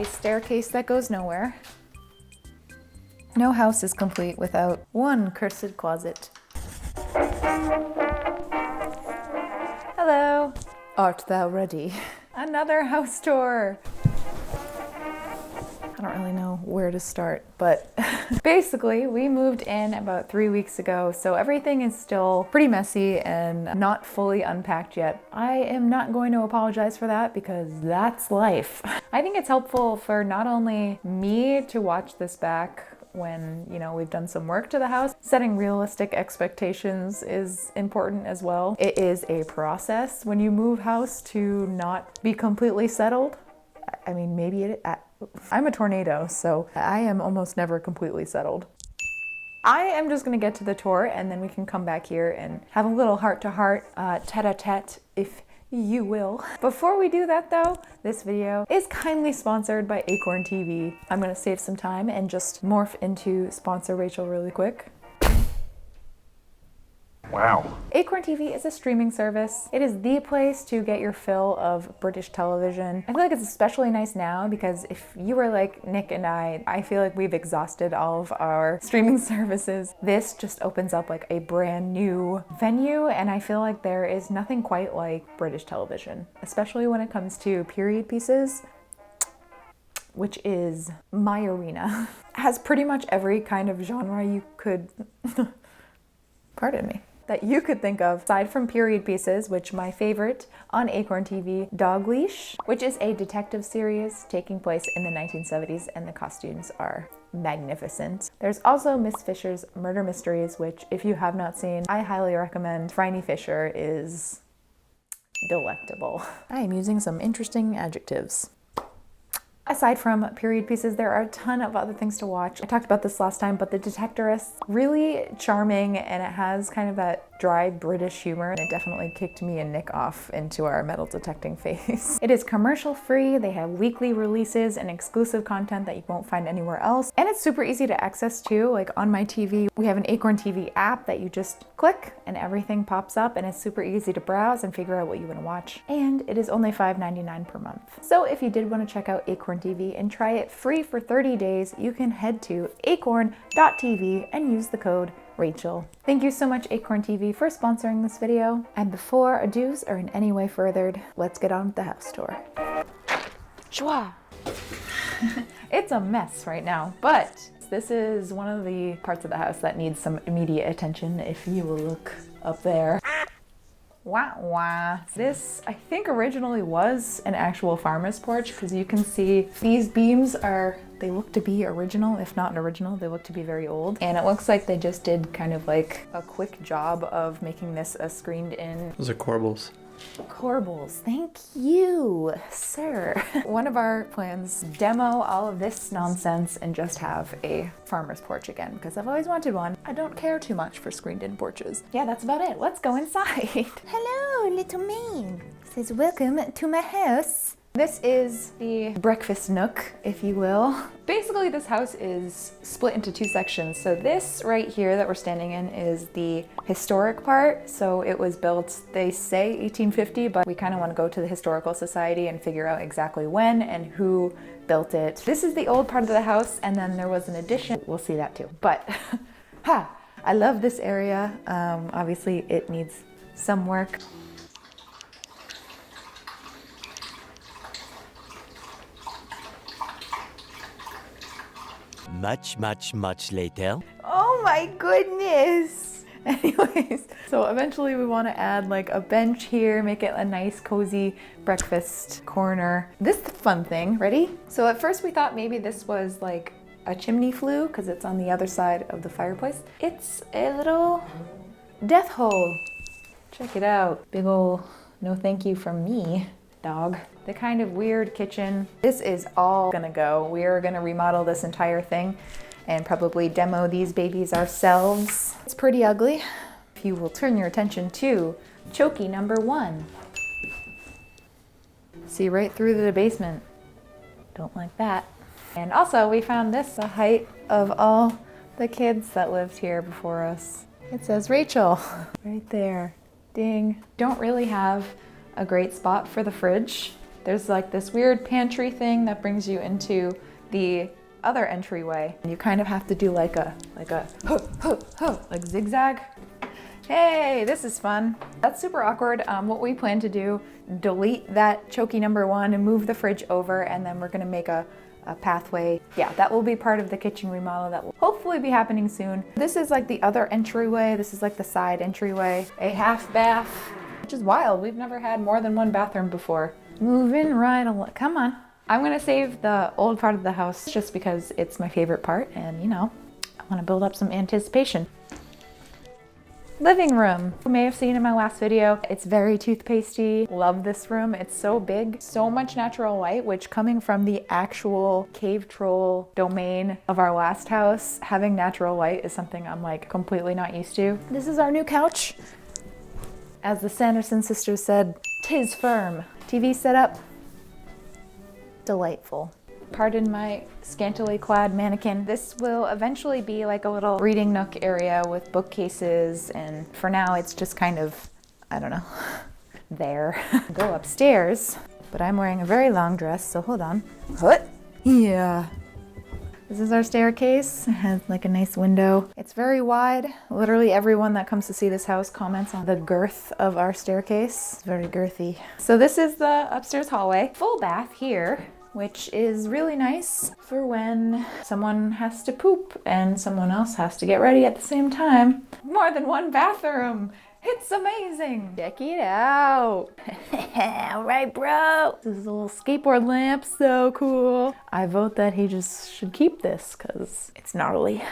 a staircase that goes nowhere. No house is complete without one cursed closet. Hello. Art thou ready? Another house tour. I don't really know where to start, but basically we moved in about 3 weeks ago, so everything is still pretty messy and not fully unpacked yet. I am not going to apologize for that because that's life. I think it's helpful for not only me to watch this back when, you know, we've done some work to the house. Setting realistic expectations is important as well. It is a process when you move house to not be completely settled. I mean, maybe I'm a tornado, so I am almost never completely settled. I am just gonna get to the tour and then we can come back here and have a little heart-to-heart, tete-a-tete, if you will. Before we do that though, this video is kindly sponsored by Acorn TV. I'm gonna save some time and just morph into sponsor Rachel really quick. Wow. Acorn TV is a streaming service. It is the place to get your fill of British television. I feel like it's especially nice now because if you were like Nick and I feel like we've exhausted all of our streaming services. This just opens up like a brand new venue, and I feel like there is nothing quite like British television, especially when it comes to period pieces, which is my arena. It has pretty much every kind of genre you could, pardon me, that you could think of, aside from period pieces, which my favorite on Acorn TV, Dog Leash, which is a detective series taking place in the 1970s, and the costumes are magnificent. There's also Miss Fisher's Murder Mysteries, which if you have not seen, I highly recommend. Phryne Fisher is delectable. I am using some interesting adjectives. Aside from period pieces, there are a ton of other things to watch. I talked about this last time, but The Detectoress, really charming, and it has kind of that dry British humor, and it definitely kicked me and Nick off into our metal detecting phase. It is commercial free, they have weekly releases and exclusive content that you won't find anywhere else, and it's super easy to access too. Like on my TV, we have an Acorn TV app that you just click and everything pops up, and it's super easy to browse and figure out what you want to watch. And it is only $5.99 per month. So if you did want to check out Acorn TV and try it free for 30 days, you can head to acorn.tv and use the code Rachel. Thank you so much, Acorn TV, for sponsoring this video. And before ados are in any way furthered, let's get on with the house tour. Shwa! It's a mess right now, but this is one of the parts of the house that needs some immediate attention. If you will look up there. Wah wah. This, I think, originally was an actual farmer's porch, because you can see these beams they look to be original. If not original, they look to be very old. And it looks like they just did kind of like a quick job of making this a screened in. Those are corbels. Corbels, thank you, sir. One of our plans, demo all of this nonsense and just have a farmer's porch again, because I've always wanted one. I don't care too much for screened in porches. Yeah, that's about it. Let's go inside. Hello, little man. Says, welcome to my house. This is the breakfast nook, if you will. Basically, this house is split into two sections. So this right here that we're standing in is the historic part. So it was built, they say 1850, but we kind of want to go to the Historical Society and figure out exactly when and who built it. This is the old part of the house, and then there was an addition. We'll see that too. But I love this area. Obviously, it needs some work. Much later. Oh my goodness! Anyways, so eventually we want to add like a bench here, make it a nice cozy breakfast corner. This is the fun thing, ready? So at first we thought maybe this was like a chimney flue because it's on the other side of the fireplace. It's a little death hole. Check it out. Big ol' no thank you from me, dog. The kind of weird kitchen. This is all gonna go. We are gonna remodel this entire thing and probably demo these babies ourselves. It's pretty ugly. If you will turn your attention to Chokey number 1. See right through the basement. Don't like that. And also we found this, the height of all the kids that lived here before us. It says Rachel right there. Ding. Don't really have a great spot for the fridge. There's like this weird pantry thing that brings you into the other entryway. You kind of have to do like a like zigzag. Hey, this is fun. That's super awkward. What we plan to do, delete that chokey number 1 and move the fridge over, and then we're gonna make a pathway. Yeah, that will be part of the kitchen remodel that will hopefully be happening soon. This is like the other entryway. This is like the side entryway. A half bath, which is wild. We've never had more than 1 bathroom before. Moving right along, come on. I'm gonna save the old part of the house just because it's my favorite part, and you know, I wanna build up some anticipation. Living room. You may have seen in my last video, it's very toothpastey. Love this room. It's so big, so much natural light, which coming from the actual cave troll domain of our last house, having natural light is something I'm like completely not used to. This is our new couch. As the Sanderson sisters said, "'Tis firm." TV setup, delightful. Pardon my scantily clad mannequin. This will eventually be like a little reading nook area with bookcases, and for now it's just kind of, I don't know, there. Go upstairs, but I'm wearing a very long dress, so hold on. What? Yeah. This is our staircase. It has like a nice window. It's very wide. Literally everyone that comes to see this house comments on the girth of our staircase. It's very girthy. So this is the upstairs hallway. Full bath here, which is really nice for when someone has to poop and someone else has to get ready at the same time. More than 1 bathroom. It's amazing. Check it out. All right, bro. This is a little skateboard lamp, so cool. I vote that he just should keep this because it's gnarly.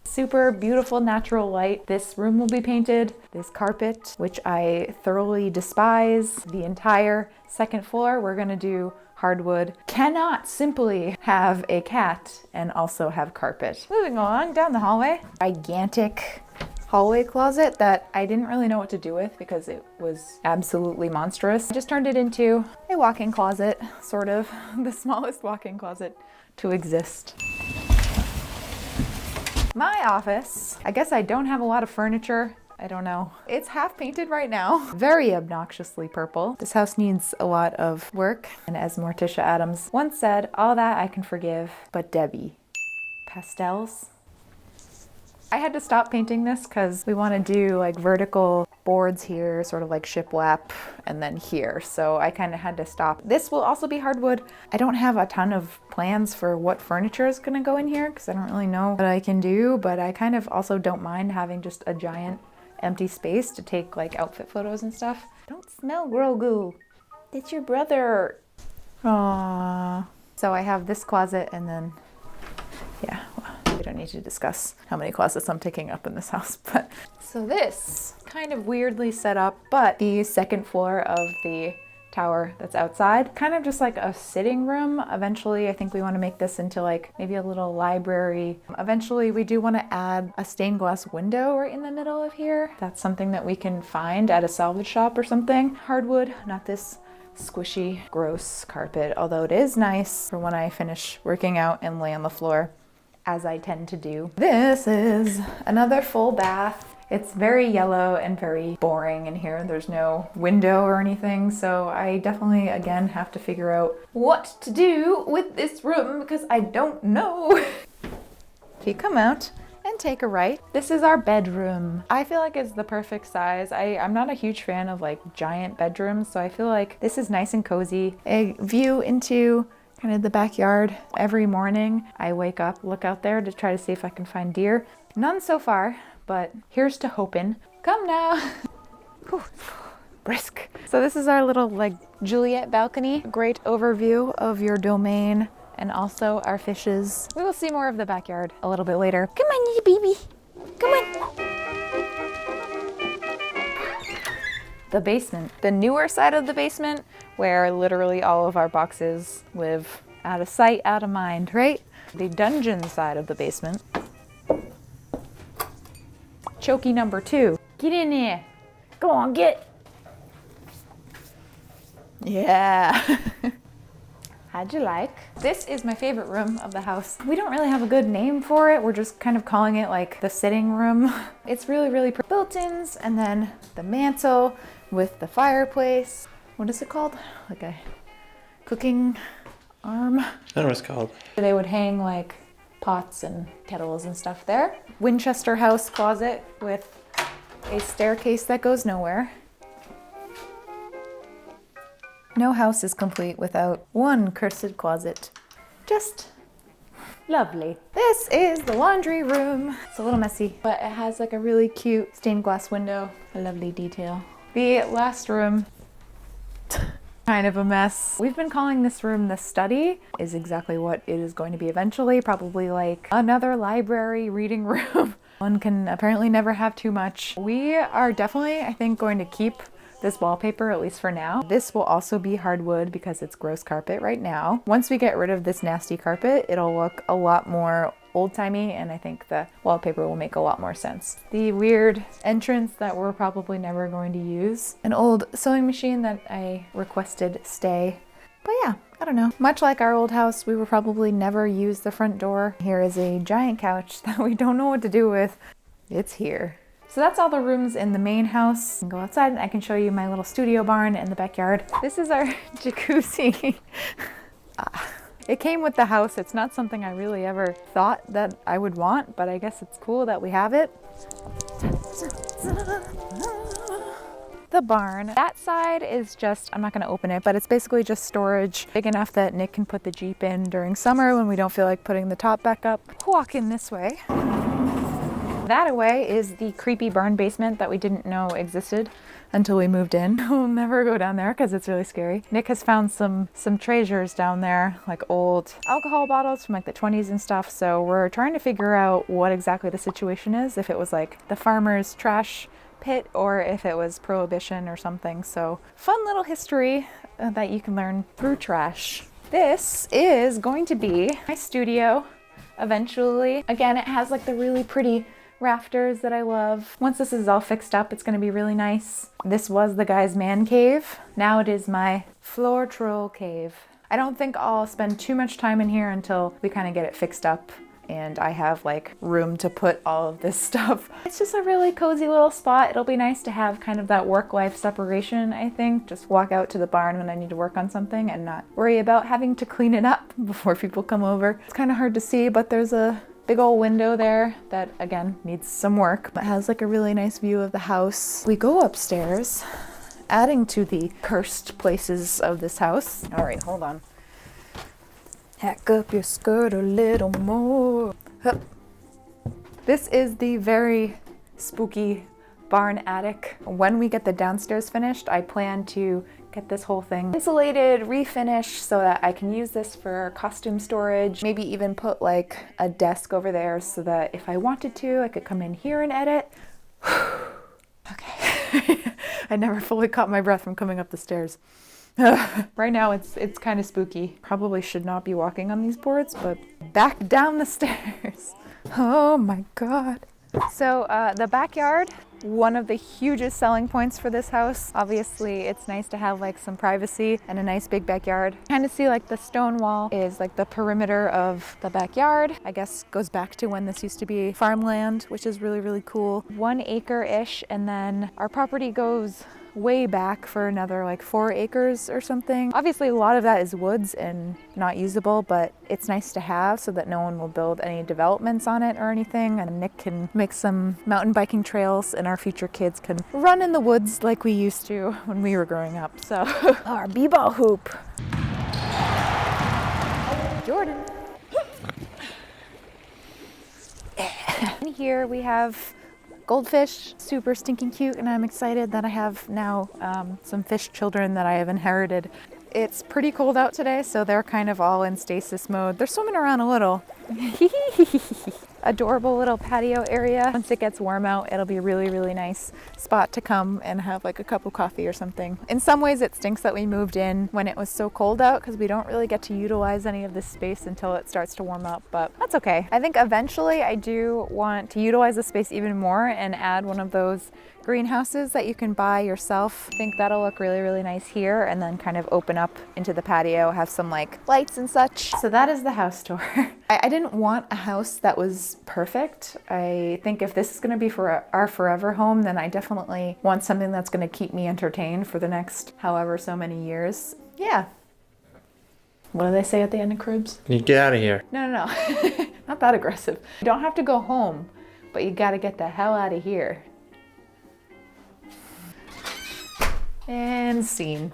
Super beautiful natural light. This room will be painted. This carpet, which I thoroughly despise. The entire 2nd floor, we're gonna do hardwood. Cannot simply have a cat and also have carpet. Moving along down the hallway. Gigantic hallway closet that I didn't really know what to do with because it was absolutely monstrous. I just turned it into a walk-in closet, sort of. The smallest walk-in closet to exist. My office. I guess I don't have a lot of furniture. I don't know. It's half painted right now. Very obnoxiously purple. This house needs a lot of work. And as Morticia Adams once said, all that I can forgive, but Debbie. Pastels. I had to stop painting this because we want to do like vertical boards here, sort of like shiplap, and then here. So I kind of had to stop. This will also be hardwood. I don't have a ton of plans for what furniture is going to go in here because I don't really know what I can do, but I kind of also don't mind having just a giant empty space to take like outfit photos and stuff. Don't smell Grogu. It's your brother. Aww. So I have this closet and then, yeah, well, we don't need to discuss how many closets I'm taking up in this house, but. So this kind of weirdly set up, but the 2nd floor of the tower that's outside, kind of just like a sitting room. Eventually, I think we want to make this into like maybe a little library. Eventually, we do want to add a stained glass window right in the middle of here. That's something that we can find at a salvage shop or something. Hardwood, not this squishy, gross carpet, although it is nice for when I finish working out and lay on the floor, as I tend to do. This is another full bath. It's very yellow and very boring in here. There's no window or anything, so I definitely, again, have to figure out what to do with this room because I don't know. If you come out and take a right, this is our bedroom. I feel like it's the perfect size. I'm not a huge fan of like giant bedrooms, so I feel like this is nice and cozy. A view into kind of the backyard. Every morning I wake up, look out there to try to see if I can find deer. None so far, but here's to hoping. Come now. Whew, brisk. So this is our little like Juliet balcony. Great overview of your domain and also our fishes. We will see more of the backyard a little bit later. Come on, you baby. Come on. The basement. The newer side of the basement where literally all of our boxes live. Out of sight, out of mind, right? The dungeon side of the basement. Chokey number 2. Get in here. Go on, get. Yeah. How'd you like? This is my favorite room of the house. We don't really have a good name for it. We're just kind of calling it like the sitting room. It's really, really pretty. Built-ins and then the mantle with the fireplace. What is it called? Like a cooking arm. I don't know what it's called. They would hang like pots and kettles and stuff there. Winchester House closet with a staircase that goes nowhere. No house is complete without one cursed closet. Just lovely. This is the laundry room. It's a little messy, but it has like a really cute stained glass window. A lovely detail. The last room, kind of a mess. We've been calling this room the study. Is exactly what it is going to be eventually. Probably like another library reading room. One can apparently never have too much. We are definitely, I think, going to keep this wallpaper, at least for now. This will also be hardwood because it's gross carpet right now. Once we get rid of this nasty carpet, it'll look a lot more old-timey, and I think the wallpaper will make a lot more sense. The weird entrance that we're probably never going to use. An old sewing machine that I requested stay. But yeah, I don't know. Much like our old house, we will probably never use the front door. Here is a giant couch that we don't know what to do with. It's here. So that's all the rooms in the main house. I can go outside and I can show you my little studio barn in the backyard. This is our jacuzzi. It came with the house. It's not something I really ever thought that I would want, but I guess it's cool that we have it. The barn. That side is just, I'm not gonna open it, but it's basically just storage, big enough that Nick can put the Jeep in during summer when we don't feel like putting the top back up. Walk in this way. That away is the creepy barn basement that we didn't know existed until we moved in. We'll never go down there because it's really scary. Nick has found some treasures down there, like old alcohol bottles from like the 20s and stuff. So we're trying to figure out what exactly the situation is, if it was like the farmer's trash pit or if it was prohibition or something. So fun little history that you can learn through trash. This is going to be my studio eventually. Again, it has like the really pretty rafters that I love. Once this is all fixed up, it's gonna be really nice. This was the guy's man cave. Now it is my floor troll cave. I don't think I'll spend too much time in here until we kind of get it fixed up and I have like room to put all of this stuff. It's just a really cozy little spot. It'll be nice to have kind of that work-life separation, I think. Just walk out to the barn when I need to work on something and not worry about having to clean it up before people come over. It's kind of hard to see, but there's a big old window there that again needs some work, but has like a really nice view of the house. We go upstairs, adding to the cursed places of this house. All right, hold on. Hack up your skirt a little more. Hup. This is the very spooky barn attic. When we get the downstairs finished, I plan to get this whole thing insulated, refinished so that I can use this for costume storage. Maybe even put like a desk over there so that if I wanted to, I could come in here and edit. Okay. I never fully caught my breath from coming up the stairs. Right now it's kind of spooky. Probably should not be walking on these boards, but back down the stairs. Oh my God. So the backyard, one of the hugest selling points for this house. Obviously, it's nice to have like some privacy and a nice big backyard. Kind of see like the stone wall is like the perimeter of the backyard. I guess goes back to when this used to be farmland, which is really, really cool. 1 acre-ish, and then our property goes way back for another like 4 acres or something. Obviously a lot of that is woods and not usable, but it's nice to have so that no one will build any developments on it or anything, and Nick can make some mountain biking trails and our future kids can run in the woods like we used to when we were growing up. So our b-ball hoop. Jordan. In here we have goldfish, super stinking cute, and I'm excited that I have now some fish children that I have inherited. It's pretty cold out today, so they're kind of all in stasis mode. They're swimming around a little. Adorable little patio area. Once it gets warm out, it'll be a really, really nice spot to come and have like a cup of coffee or something. In some ways it stinks that we moved in when it was so cold out because we don't really get to utilize any of this space until it starts to warm up, but that's okay. I think eventually I do want to utilize the space even more and add one of those greenhouses that you can buy yourself. I think that'll look really, really nice here, and then kind of open up into the patio, have some like lights and such. So that is the house tour. I didn't want a house that was perfect. I think if this is going to be for our forever home, then I definitely want something that's going to keep me entertained for the next however so many years. Yeah. What do they say at the end of cribs? You get out of here. No, no, no. Not that aggressive. You don't have to go home, but you gotta get the hell out of here. And scene.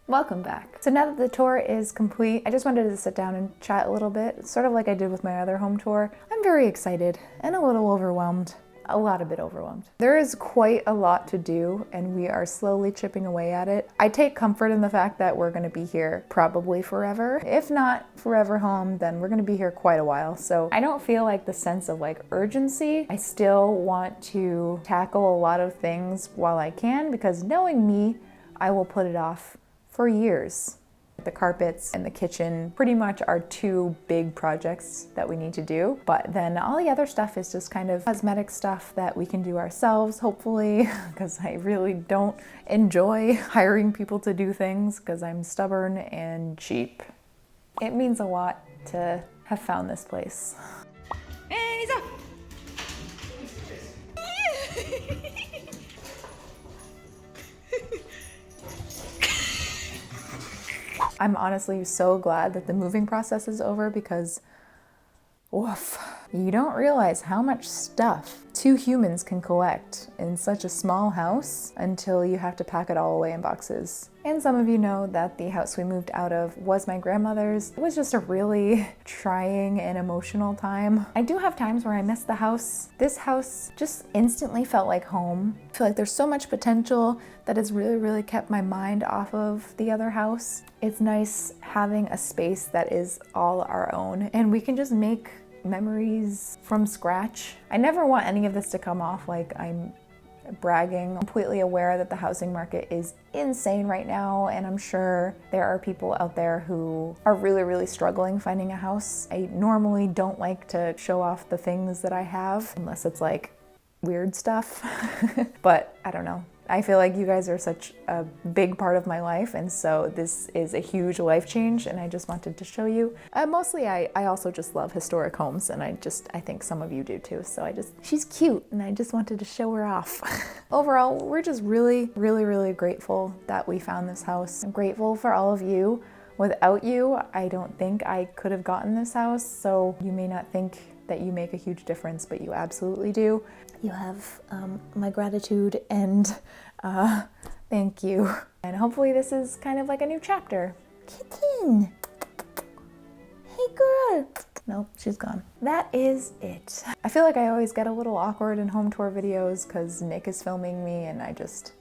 Welcome back. So now that the tour is complete, I just wanted to sit down and chat a little bit, sort of like I did with my other home tour. I'm very excited and a little overwhelmed. A bit overwhelmed. There is quite a lot to do and we are slowly chipping away at it. I take comfort in the fact that we're gonna be here probably forever. If not forever home, then we're gonna be here quite a while. So I don't feel like the sense of like urgency. I still want to tackle a lot of things while I can because knowing me, I will put it off for years. The carpets and the kitchen pretty much are two big projects that we need to do, but then all the other stuff is just kind of cosmetic stuff that we can do ourselves, hopefully, because I really don't enjoy hiring people to do things because I'm stubborn and cheap. It means a lot to have found this place. And he's up! I'm honestly so glad that the moving process is over because, woof, you don't realize how much stuff two humans can collect in such a small house until you have to pack it all away in boxes. And some of you know that the house we moved out of was my grandmother's. It was just a really trying and emotional time. I do have times where I miss the house. This house just instantly felt like home. I feel like there's so much potential that has really kept my mind off of the other house. It's nice having a space that is all our own and we can just make memories from scratch. I never want any of this to come off like I'm bragging. I'm completely aware that the housing market is insane right now and I'm sure there are people out there who are really struggling finding a house. I normally don't like to show off the things that I have unless it's like weird stuff, but I don't know. I feel like you guys are such a big part of my life and so this is a huge life change and I just wanted to show you. Mostly I also just love historic homes and I think some of you do too. So she's cute and I just wanted to show her off. Overall, we're just really grateful that we found this house. I'm grateful for all of you. Without you, I don't think I could have gotten this house. So you may not think that you make a huge difference, but you absolutely do. You have my gratitude and thank you. And hopefully this is kind of like a new chapter. Kitten! Hey girl! Nope, she's gone. That is it. I feel like I always get a little awkward in home tour videos because Nick is filming me and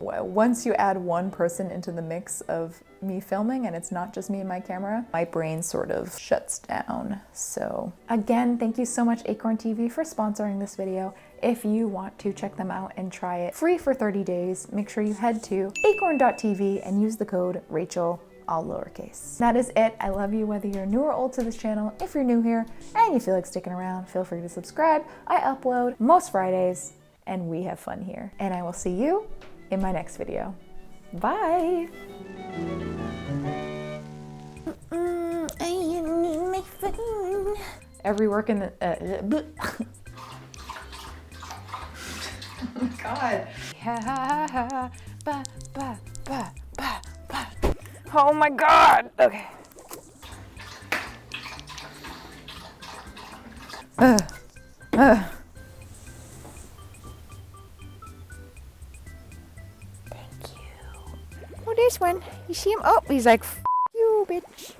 once you add one person into the mix of me filming and it's not just me and my camera, my brain sort of shuts down. So again, thank you so much Acorn TV for sponsoring this video. If you want to check them out and try it free for 30 days, make sure you head to acorn.tv and use the code Rachel, all lowercase. That is it. I love you whether you're new or old to this channel. If you're new here and you feel like sticking around, feel free to subscribe. I upload most Fridays and we have fun here. And I will see you in my next video. Bye. I need my phone. Every work in the oh my god. Oh my god. Okay. Thank you. Oh, this one. You see him? Oh, he's like, F you, bitch.